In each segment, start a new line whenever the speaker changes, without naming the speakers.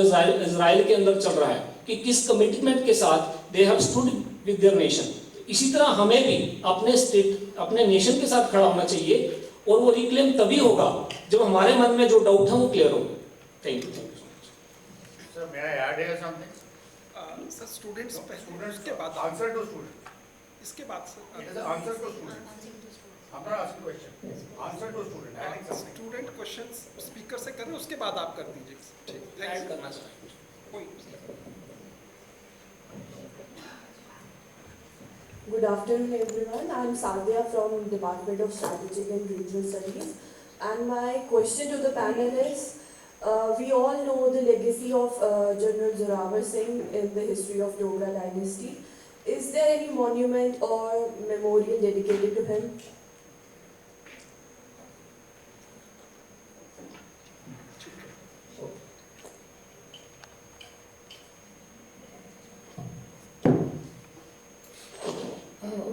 Israel के अंदर चल रहा है कि किस कमिटमेंट के साथ they have stood with their nation. इसी तरह हमें भी अपने स्टेट, अपने नेशन के साथ खड़ा होना चाहिए, और वो रिक्लेम तभी होगा जब हमारे मन में जो डाउट है वो क्लियर हो। Thank you so much.
Sir, may I add here something?
Sir students के बाद
Answer to student.
इसके बाद sir
It is answer to student. I'm not asking question. Answer to student. Adding something.
Student questions speaker से कर रहे हैं, उसके बाद आप कर दीजिए। ठीक,
ऐड करना चाहिए
कोई
Good afternoon, everyone. I am Sadhya from Department of Strategic and Regional Studies, and my question to the panel is: we all know the legacy of General Zorawar Singh in the history of Dogra dynasty. Is there any monument or memorial dedicated to him?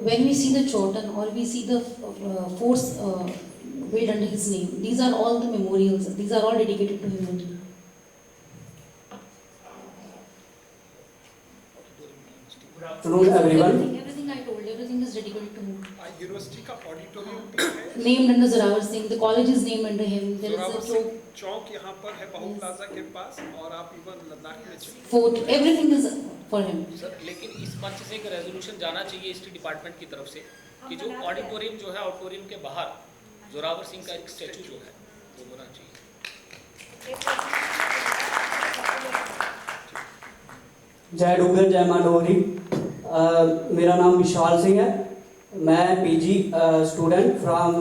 When we see the Chortan or we see the forts built under his name, these are all the memorials. These are all dedicated to him only.
Good afternoon, everyone.
Everything I told, everything is dedicated to him.
University का auditorium भी है,
Named under Zorawar Singh. The college is named under him. There is
Zorawar
a
Singh चौक यहाँ पर है बहु plaza के पास, और आप इवन लद्दाख में चलिए।
fort. Everything is for him.
Sir, लेकिन इस मंच से एक रेजोल्यूशन जाना चाहिए हिस्ट्री डिपार्टमेंट की तरफ से कि जो ऑडिटोरियम जो है, ऑडिटोरियम के बाहर जोरावर सिंह का एक स्टैचू जो है वो होना चाहिए।
जय डोगर जय मां डोगरी। मेरा नाम विशाल सिंह है। मैं PG student from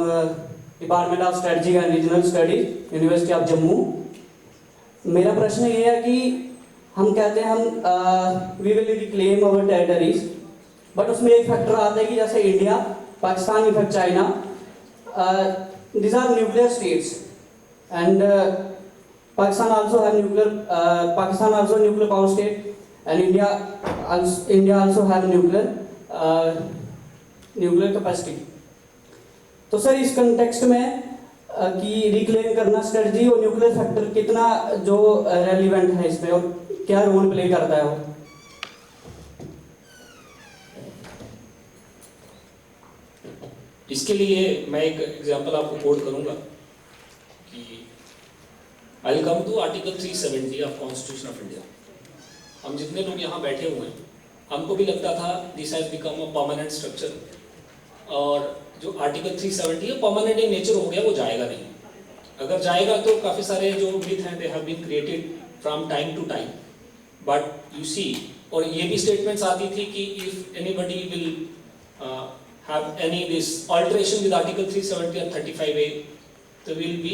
department of strategic and regional studies, university of Jammu. मेरा प्रश्न ये है कि हम कहते हैं हम we will reclaim our territories, but उसमें एक फैक्टर आता है कि जैसे India, Pakistan, in fact China, these are nuclear states, and Pakistan also have Pakistan also a nuclear power state, and India also have nuclear capacity. तो सर इस context में कि रिक्लेम करना स्ट्रेटजी और न्यूक्लियर फैक्टर कितना जो रेलिवेंट है इसमें, और क्या रोल प्ले करता है वो?
इसके लिए मैं एक एग्जांपल आपको कोट करूंगा कि I will come to article 370 of constitution of India. हम जितने लोग यहाँ बैठे हुए हैं, हमको भी लगता था this has become a permanent structure, और जो आर्टिकल 370 है परमानेंट इन नेचर हो गया, वो जाएगा नहीं। अगर जाएगा तो काफ़ी सारे जो मिथ हैं they have been created from time to time, but you see, और ये भी स्टेटमेंट्स आती थी कि if anybody will have any this alteration with article 370 or 35A, तो will be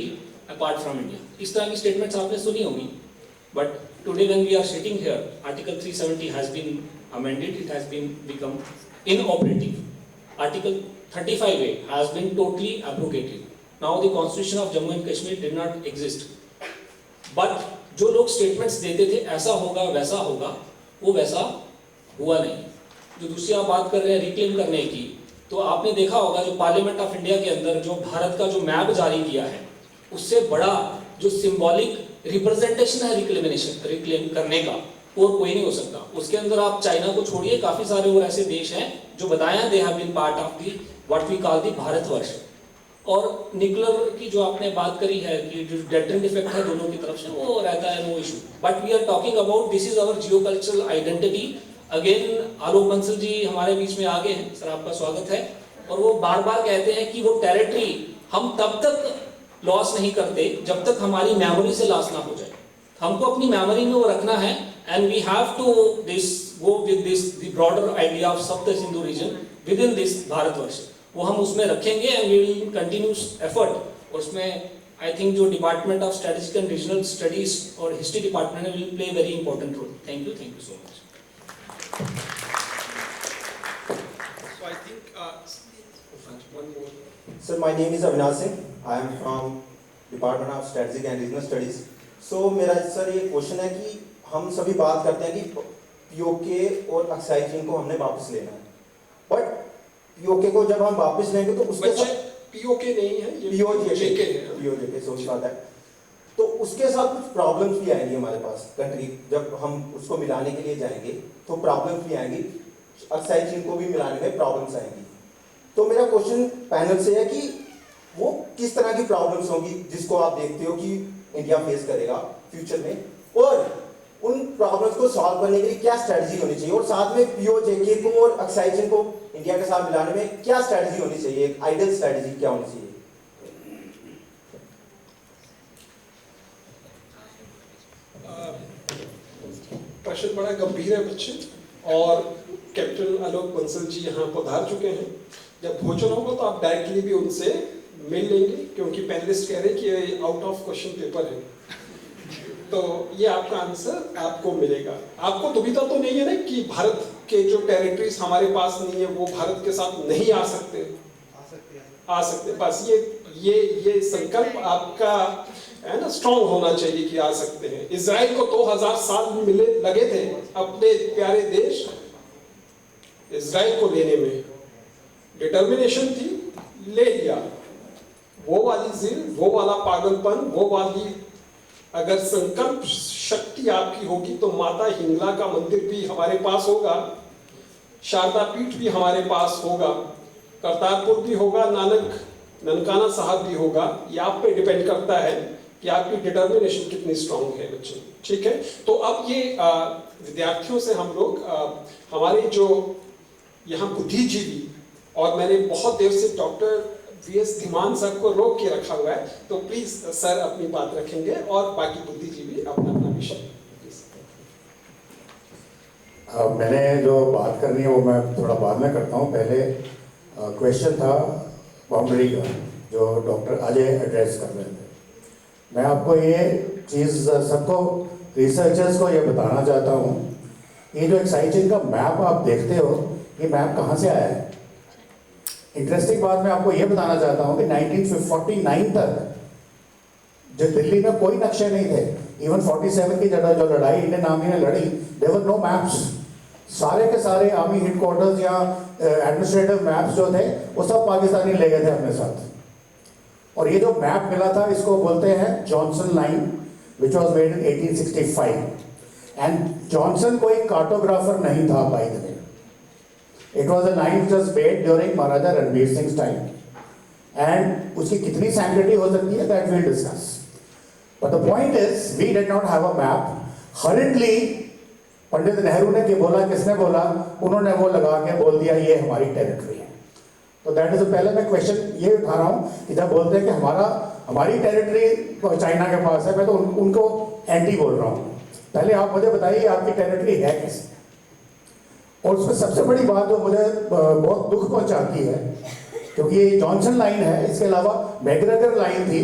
apart from India। इस तरह की स्टेटमेंट्स आपने सुनी होगी, but today when we are sitting here, article 370 has been amended, it has been become inoperative. Article 35A has been totally abrogated. Now the constitution of Jammu and Kashmir did not exist, but जो लोग statements देते थे ऐसा होगा वैसा होगा, वो वैसा हुआ नहीं। जो दूसरी आप बात कर रहे हैं रिक्लेम करने की, तो आपने देखा होगा जो पार्लियामेंट ऑफ इंडिया के अंदर जो भारत का जो मैप जारी किया है, उससे बड़ा जो सिंबॉलिक रिप्रेजेंटेशन है रिक्लेम करने का, और कोई नहीं हो सकता। उसके अंदर आप चाइना को छोड़िए, काफी सारे और ऐसे देश हैं जो बताए हैं they have been part of the what we call the Bharatvarsh. और न्यूक्लियर की जो आपने बात करी है कि जो डेटरेंट इफेक्ट है दोनों की तरफ से, वो रहता है, no issue, but we are talking about this is our geo cultural identity. Again Alok Bansal ji हमारे बीच में आ गए हैं, सर आपका स्वागत है। और वो बार बार कहते हैं कि वो टेरिटरी हम तब तक लॉस नहीं करते जब तक हमारी मेमोरी से लॉस ना हो जाए। हमको अपनी मेमोरी में वो रखना है, and we have to this go with this the broader idea of Sapta Sindhu region within this Bharatvarsh, वो हम उसमें रखेंगे and we will continuous effort. और उसमें आई थिंक जो department of strategic and regional studies और history department will play very important role. Thank you so much.
So I think one more.
Sir, my name is Avinash Singh. I am from Department of Strategic and Regional Studies. So मेरा sir ये question है कि हम सभी बात करते हैं कि पीओके और अक्साई चीन को हमने वापस लेना है, बट पीओके को जब हम वापस लेंगे तो उसके साथ
पीओके नहीं है, ये
पीओजे
जेके है।
पीओजे के सोच बात है, तो उसके साथ कुछ प्रॉब्लम्स भी आएंगी हमारे पास कंट्री, जब हम उसको मिलाने के लिए जाएंगे तो प्रॉब्लम्स भी आएंगी, अक्साई चीन को भी मिलाने में प्रॉब्लम्स आएंगी। तो मेरा क्वेश्चन पैनल से है कि वो किस तरह की प्रॉब्लम्स होंगी जिसको आप देखते हो कि इंडिया फेस करेगा फ्यूचर में, और उन प्रॉब्लम्स को सॉल्व करने के लिए क्या स्ट्रेटजी होनी चाहिए, और साथ में पीओजेके को और अक्साई चीन को इंडिया के साथ मिलाने में क्या स्ट्रेटजी होनी चाहिए, एक आइडियल स्ट्रेटजी क्या होनी चाहिए?
प्रश्न बड़ा गंभीर है बच्चे, और कैप्टन आलोक बंसल जी यहाँ पधार चुके हैं। जब भोजन होगा तो आप डायरेक्टली भी उनसे मिल लेंगे, क्योंकि पैनलिस्ट कह रहे हैं कि ये आउट ऑफ क्वेश्चन पेपर है, तो ये आपका आंसर आपको मिलेगा। आपको दुविधा तो नहीं है ना कि भारत के जो टेरिटरीज हमारे पास नहीं है वो भारत के साथ नहीं आ सकते? आ सकते। बस ये संकल्प आपका है ना स्ट्रॉन्ग होना चाहिए कि आ सकते हैं। इजराइल को 2000 साल लगे थे अपने प्यारे देश इजराइल को लेने में, डिटर्मिनेशन थी, ले लिया। वो वाली जिल, वो वाला पागलपन, वो वाली अगर संकल्प शक्ति आपकी होगी तो माता हिंगला का मंदिर भी हमारे पास होगा, शारदा पीठ भी हमारे पास होगा, करतारपुर भी होगा, ननकाना साहब भी होगा। ये आप पे डिपेंड करता है कि आपकी डिटर्मिनेशन कितनी स्ट्रांग है बच्चे। ठीक है, तो अब ये विद्यार्थियों से हम लोग हमारे जो यहाँ बुद्धिजीवी, और मैंने बहुत देर से डॉक्टर वीएस धीमान सर को रोक के रखा हुआ है, तो प्लीज सर अपनी बात रखेंगे और बाकी बुद्धिजीवी अपना अपना विषय।
मैंने जो बात करनी है वो मैं थोड़ा बाद में करता हूँ। पहले क्वेश्चन था बाउंड्री का जो डॉक्टर अजय एड्रेस कर रहे थे। मैं आपको ये चीज़ सबको, रिसर्चर्स को ये बताना चाहता हूँ, ये जो अक्साई चीन का मैप आप देखते हो, ये मैप कहाँ से आया है? इंटरेस्टिंग बात मैं आपको ये बताना चाहता हूँ कि 1949 तक जो दिल्ली में कोई नक्शे नहीं थे, इवन 47 की जगह जो लड़ाई इंडियन आर्मी ने लड़ी, देयर वर नो मैप्स। सारे के सारे आर्मी हेडक्वार्टर्स या एडमिनिस्ट्रेटिव मैप्स जो थे वो सब पाकिस्तानी ले गए थे अपने साथ। और ये जो मैप मिला था इसको बोलते हैं Johnson line, which was made in 1865। And Johnson कोई कार्टोग्राफर नहीं था by the way. It was a line which was made during Maharaja Ranveer Singh's time, and उसकी कितनी sanctity हो सकती है that we'll discuss. But the point is, we did not have a map. Hurriedly, Pandit Nehru ने क्या बोला, किसने बोला? उन्होंने वो लगा के बोल दिया ये हमारी टेरिटरी है। तो that is पहले मैं क्वेश्चन ये उठा रहा हूँ कि जब बोलते हैं कि हमारी टेरिटरी चाइना के पास है, मैं तो उनको एंटी बोल रहा हूँ। पहले आप मुझे बताइए आपकी टेरिटरी है कैसे? और उसमें सबसे बड़ी बात जो मुझे बहुत दुख पहुंचाती है, क्योंकि ये जॉनसन लाइन है, इसके अलावा मैग्रेगर लाइन थी,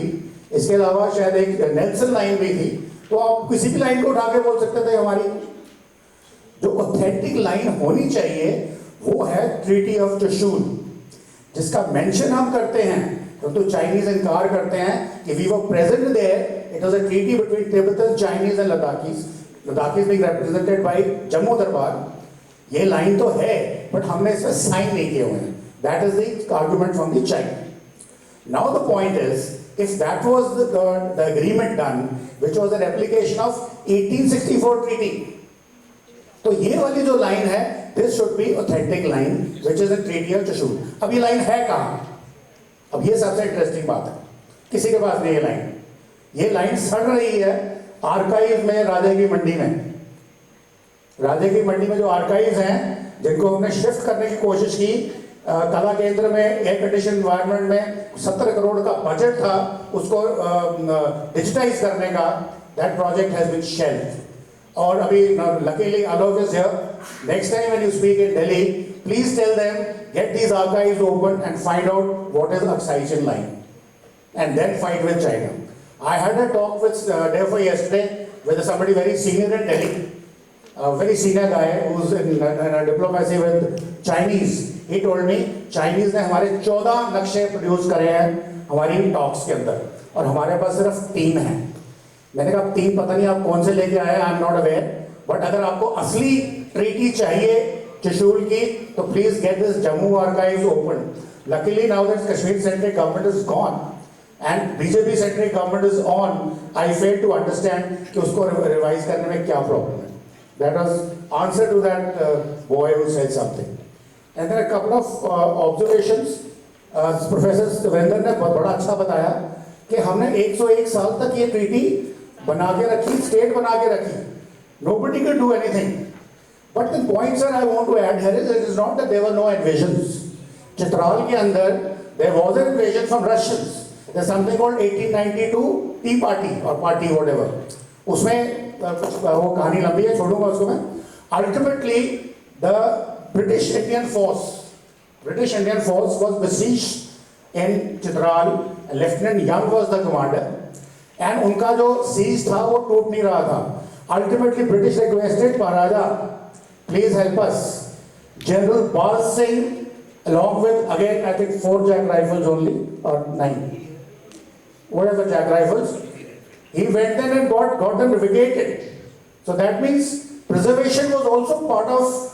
इसके अलावा शायद एक नेल्सन लाइन भी थी, तो आप किसी भी लाइन को उठा के बोल सकते थे हमारी। जो ऑथेंटिक लाइन होनी चाहिए वो है ट्रीटी ऑफ चुशूल, जिसका मेंशन हम करते हैं, तो चाइनीज इनकार करते हैं कि we were present there. It was a treaty between Tibetan, Chinese and Ladakhis being represented by Jammu Darbar. ये लाइन तो है बट हमने इसमें साइन नहीं किए हुए हैं। That is the argument from the China. Now the point is, if that was the agreement done which was an application of 1864 treaty, तो ये वाली जो लाइन है, this should be authentic line which is the treaty of Chushul. अब ये line है कहां? अब ये सबसे इंटरेस्टिंग बात है, किसी के पास नहीं ये लाइन। ये लाइन सड़ रही है आर्काइव में, राजे की मंडी में। राजे की मंडी में जो आर्काइव्स हैं, जिनको हमने शिफ्ट करने की कोशिश की, कला केंद्र में एयर कंडीशन एनवायरनमेंट में 70 करोड़ का बजट था उसको डिजिटाइज करने का, that project has been shelved. और अभी luckily Alok is here, next time when you speak in Delhi, please tell them get these archives open and find out what is Aksai Chin line and then fight with China. I had a talk with therefore yesterday with somebody very senior in Delhi, a very senior guy who's in diplomacy with Chinese. He told me Chinese ने हमारे 14 नक्शे produce करे हैं हमारी talks के अंदर, और हमारे पास सिर्फ 3 हैं। मैंने कहा 3 पता नहीं आप कौन से लेके आए, I am not aware, but अगर आपको असली ट्रीटी चाहिए चुशूल की तो please get this Jammu archives open. Luckily now that Kashmir central government is gone and BJP central government is on, I fail to understand कि उसको revise करने में क्या problem है. That was answer to that boy who said something. And then a couple of observations. Professor Devendra ने बहुत बड़ा अच्छा बताया कि हमने 101 साल तक ये treaty बना के रखी, state बना के रखी. Nobody could do anything. But the point, sir, I want to add here is it is not that there were no invasions. Chitral के अंदर there was an invasion from Russians. There's something called 1892 Tea Party or party whatever. उसमें कुछ वो कहानी लंबी है, छोड़ूंगा उसको मैं. Ultimately, the British Indian force was besieged in Chitral. Lieutenant Young was the commander, and उनका जो siege था वो टूट नहीं रहा था. Ultimately, British requested Maharaja, please help us. General Bal Singh, along with again I think 4 Jack rifles only or 9, whatever Jack rifles, he went there and got them replicated. So that means preservation was also part of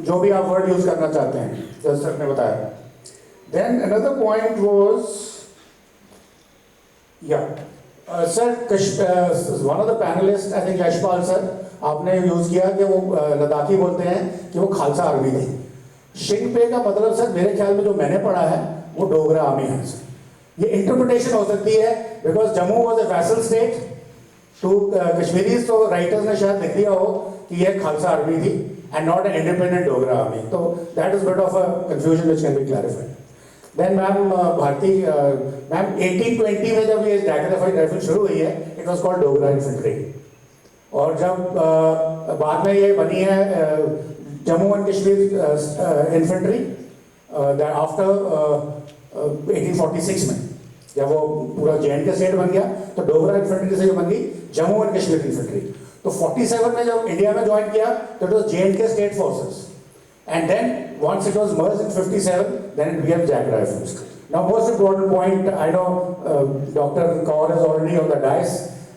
जो भी आप word use करना चाहते हैं, जैसे sir ने बताया. Then another point was, sir, one of the panelists, I think Yashpal sir, आपने यूज किया कि वो लद्दाखी बोलते हैं कि वो खालसा आर्मी थी. शिंगपे का मतलब सर मेरे ख्याल में जो मैंने पढ़ा है वो डोगरा आर्मी है सर. ये इंटरप्रिटेशन हो सकती है because Jammu was a vassal state to Kashmiris, तो राइटर्स ने शायद लिख दिया हो कि ये खालसा आर्मी थी and not an independent Dogra army. तो that is bit of a confusion which can be clarified. Then ma'am Bharati ma'am 1820 में जब ये राइफल शुरू हुई है it was called Dogra infantry, और जब बाद में ये बनी है Jammu and Kashmir infantry after 1846 में जब वो पूरा जे.एंड.के स्टेट बन गया तो डोगरा इन्फेंट्री से बन गई जम्मू एंड कश्मीर इन्फेंट्री. तो 47 में जब इंडिया में ज्वाइन किया तो it was J&K state forces, and then once it was merged in 57 then it became Jack Rifles. Now most important point, I know Dr. Kaur is already on the dais.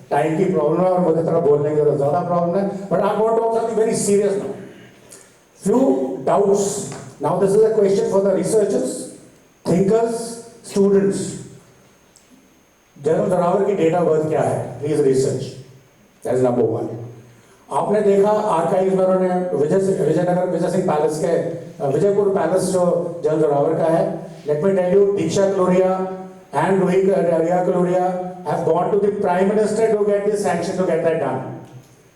Time की problem है और मुझे तरह बोलने की जरूरत ज़्यादा problem है, but I want to talk something very serious now. Few doubts. Now this is a question for the researchers, thinkers, students. General Zorawar की डेट ऑफ बर्थ क्या है? Please research. That is number 1. आपने देखा archive में उन्होंने विजयनगर विजय Singh palace के Vijaypur palace जो general Zorawar का है. Let me tell you, Diksha Kaloria and Riya Kaloria have gone to the Prime Minister to get the sanction to get that done.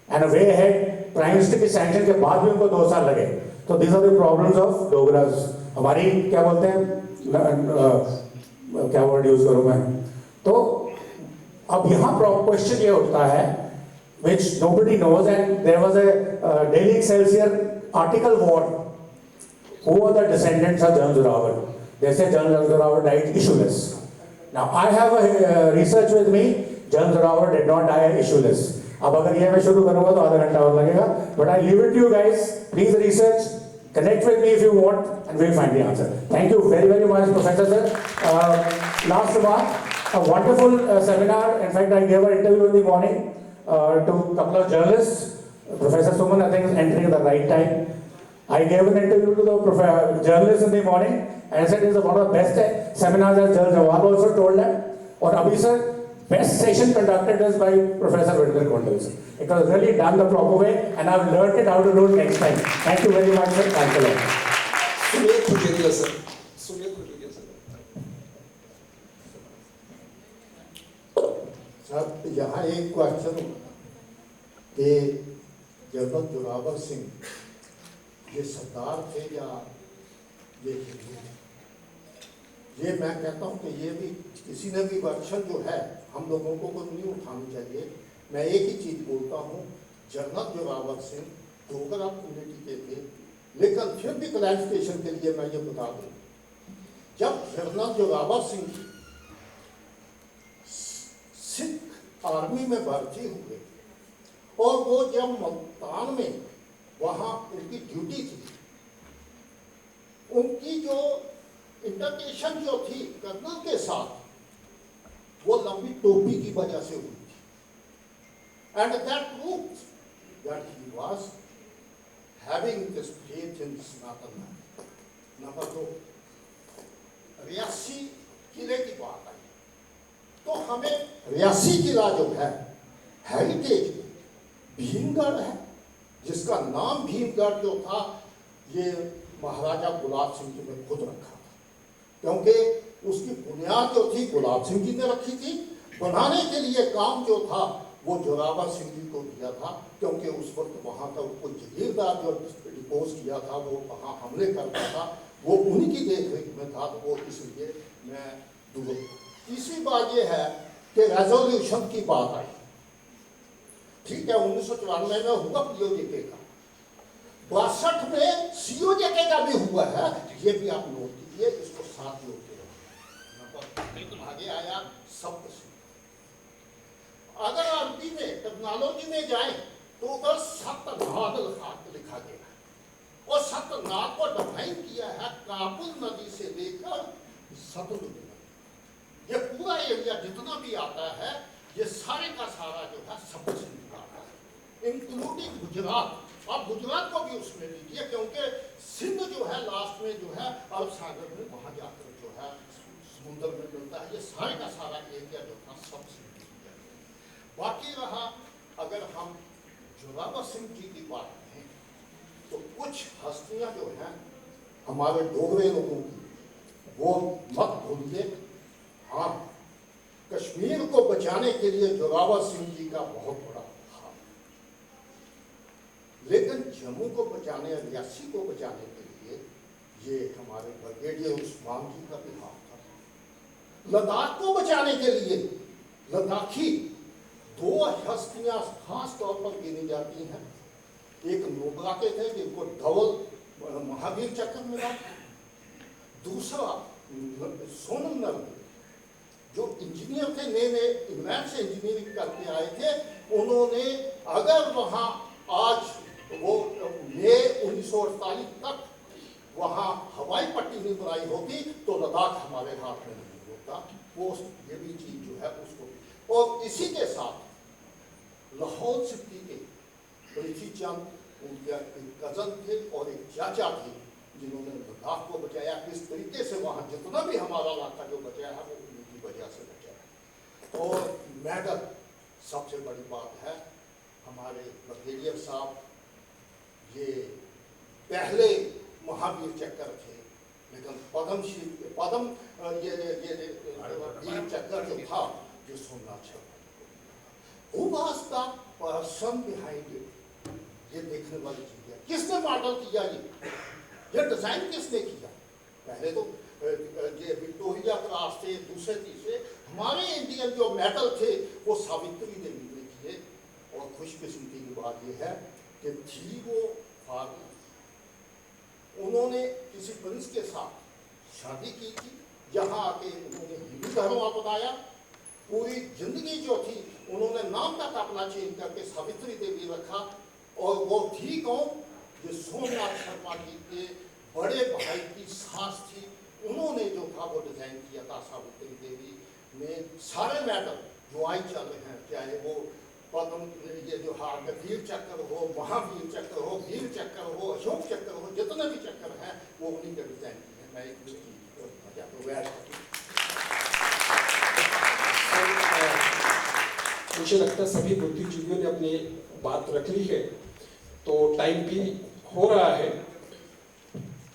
And way ahead, Prime Minister की sanction के बाद भी उनको 2 साल लगे. So these are the problems of Dogras. हमारी क्या बोलते हैं, क्या word use करूँ मैं? तो अब यहाँ question ये उठता है, which nobody knows, and there was a Daily Excelsior article war. Who are the descendants of General Zorawar? They say General Zorawar died issueless. Now I have a research with me. General Zorawar did not die issueless. अब अगर ये मैं शुरू करूँगा तो आधा घंटा और लगेगा. But I leave it to you guys. Please research. Connect with me if you want, and we'll find the answer. Thank you very very much, Professor sir. Last remark. A wonderful seminar. In fact, I gave an interview in the morning to a couple of journalists. Professor Suman, I think, is entering at the right time. I gave an interview to the journalists in the morning and I said it is one of the best seminars, as General Jawab also told them. Or Abhi sir, best session conducted is by Professor Virendra Kondal sir. It was really done the proper way and I've learned it how to do it next time. Thank you very much sir. Thank you a lot.
Sumit Kujeria sir. Sumit Kujeria sir.
साहब यहाँ एक question कि general Zorawar Singh ये सरदार थे या ये हिंदू थे? ये मैं कहता हूँ कि ये भी किसी ने भी वर्षन जो है हम लोगों को नहीं उठानी चाहिए. मैं एक ही चीज़ बोलता हूँ, जनरल जोरावर सिंह डोगरा कम्युनिटी के थे, लेकिन फिर भी क्लैरिफिकेशन के लिए मैं ये बता दूँ, जब जनरल जोरावर सिंह सिख आर्मी में भर्ती हुए और वो जब मुल्तान में वहाँ उनकी ड्यूटी थी, उनकी जो इंटरकेशन जो थी कर्नल के साथ वो लंबी टोपी की वजह से हुई थी. And that proves that he was having this faith in Sanatan man. Number 2, 83 किले की बात आई.
तो हमें रियासी किला जो है हेरिटेज भीमगढ़ है, जिसका नाम भीमगढ़ जो था ये महाराजा गुलाब सिंह जी ने खुद रखा था, क्योंकि उसकी बुनियाद जो थी गुलाब सिंह जी ने रखी थी। बनाने के लिए काम जो था वो जोरावर सिंह जी को दिया था, क्योंकि उस वक्त वहाँ का कोई जगीरदार जो डिपोज किया था वो वहाँ हमले करता था, वो उन्हीं की देख रेख में था, तो वो इसलिए मैं दूर। तीसरी बात ये है कि रेजोल्यूशन की बात आई, ठीक है 1994 में हुआ पीओजेके का, 62 में सीओजेके का भी हुआ है, ये भी आप नोट कीजिए, इसको साथ जोड़ते रहो। आगे आया सप्तऋषि। अगर अरबी में टेक्नोलॉजी में जाए तो उधर सप्तनाद लिखा गया है, और सप्तनाद को डिफाइन किया है काबुल नदी से लेकर सतलुज नदी। ये पूरा एरिया जितना भी आता है ये सारे का सारा जो है सप्तऋषि का आता है, इंक्लूडिंग गुजरात। आप गुजरात को भी उसमें लीजिए, क्योंकि सिंध जो है लास्ट में जो है अरब सागर में वहां जाकर जो है समुद्र में मिलता है, ये सारे का सारा एरिया जो था सबसे। बाकी रहा अगर हम जोरावर सिंह जी की बात करें तो कुछ हस्तियां जो हैं हमारे डोगरे लोगों की वो मत भूलिए। हाँ, कश्मीर को बचाने के लिए जोरावर सिंह जी का बहुत बड़ा हाथ, लेकिन जम्मू को बचाने, रियासी को बचाने के लिए ये हमारे ब्रिगेडियर उस्मान जी का भी हाथ था। लद्दाख को बचाने के लिए लद्दाखी 2 हस्तियां खास तौर पर गिनी जाती हैं। एक नुब्रा के थे जिनको धवल महावीर चक्र मिला, दूसरा सोनम नरवणे जो इंजीनियर थे, नए इंग्लैंड से इंजीनियरिंग करके आए थे। उन्होंने अगर वहाँ आज वो मई 1948 तक वहाँ हवाई पट्टी नहीं बनाई होती तो लद्दाख हमारे हाथ में नहीं होता। वो ये भी चीज जो है उसको, और इसी के साथ लाहौल सिटी के पृथ्वी चंद उनके कजन थे और एक चाचा थे जिन्होंने लद्दाख को बचाया। किस तरीके से वहाँ जितना भी हमारा इलाका जो बचाया है वो उनकी वजह से बचाया। और मेडल सबसे बड़ी बात है, हमारे ब्रिगेडियर साहब ये पहले महावीर चक्र थे, लेकिन पद्म ये वीर चक्र जो था जो Somnath Sharma, Who was the person behind it? ये देखने वाली चीज है, किसने मॉडल किया, ये डिजाइन किसने किया? पहले तो ये विक्टोरिया क्रॉस थे, दूसरे तीसरे हमारे इंडियन जो मेडल थे वो सावित्री देवी ने किए। और खुशकिस्मती की बात ये है कि थी वो फार्मर, उन्होंने किसी प्रिंस के साथ शादी की थी, यहाँ आके उन्होंने हिंदू धर्म अपनाया। पूरी जिंदगी जो थी उन्होंने नाम तक अपना चेंज करके सावित्री देवी रखा। और वो थी कौन? जो सोमनाथ शर्मा जी के बड़े भाई की सास थी, उन्होंने जो था वो डिजाइन किया था। सावित्री देवी ने सारे मेडल जो आई चल रहे हैं, चाहे वो पद्म ये जो हाथ वीर चक्र हो, महावीर चक्र हो, वीर चक्र हो, अशोक चक्र हो, जितने भी चक्र हैं वो उन्हीं के डिजाइन किए हैं। मैं एक
मुझे लगता है सभी बुद्धिजीवियों ने अपनी बात रख ली है, तो टाइम भी हो रहा है।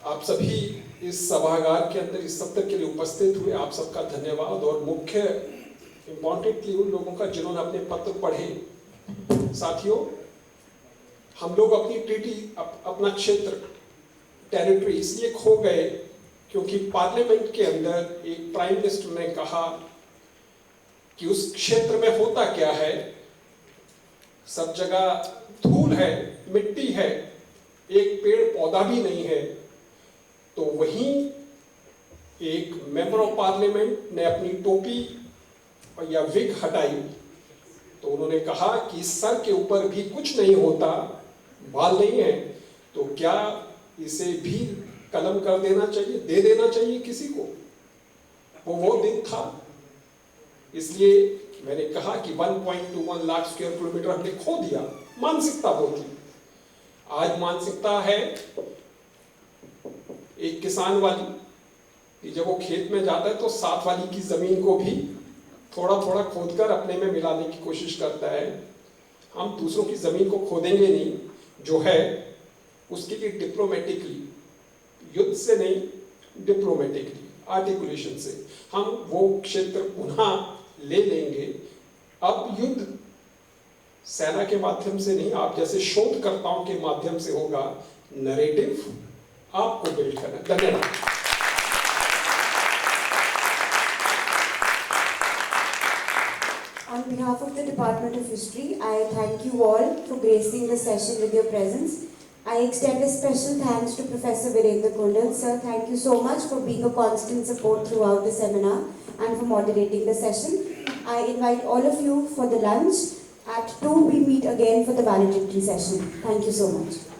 आप सभी इस सभागार के अंदर इस सत्र के लिए उपस्थित हुए, आप सबका धन्यवाद। और मुख्य इम्पॉर्टेंटली उन लोगों का जिन्होंने अपने पत्र पढ़े। साथियों, हम लोग अपनी ट्रीटी अपना क्षेत्र टेरिटरी इसलिए खो गए क्योंकि पार्लियामेंट के अंदर एक प्राइम मिनिस्टर ने कहा कि उस क्षेत्र में होता क्या है, सब जगह धूल है, मिट्टी है, एक पेड़ पौधा भी नहीं है। तो वहीं एक मेंबर ऑफ पार्लियामेंट ने अपनी टोपी या विग हटाई, तो उन्होंने कहा कि सर के ऊपर भी कुछ नहीं होता, बाल नहीं है, तो क्या इसे भी कलम कर देना चाहिए, दे देना चाहिए किसी को? वो दिन था। इसलिए मैंने कहा कि 1.21 लाख स्क्वायर किलोमीटर हमने खो दिया, मानसिकता वो थी। आज मानसिकता है एक किसान वाली कि जब वो खेत में जाता है तो साथ वाली की जमीन को भी थोड़ा थोड़ा खोदकर अपने में मिलाने की कोशिश करता है। हम दूसरों की ज़मीन को खोदेंगे नहीं, जो है उसके लिए डिप्लोमेटिकली, युद्ध से नहीं, डिप्लोमेटिकली, आर्टिकुलेशन से हम वो क्षेत्र पुनः ले लेंगे। अब युद्ध सेना के माध्यम से नहीं, आप जैसे शोधकर्ताओं के माध्यम से होगा। नरेटिव आपको बिल्ड करना है। धन्यवाद।
On behalf of the Department of History, I thank you all for gracing the session with your presence. I extend a special thanks to Professor Virendra Kundal. Sir, thank you so much for being a constant support throughout the seminar and for moderating the session. I invite all of you for the lunch. At 2, we meet again for the valedictory session. Thank you so much.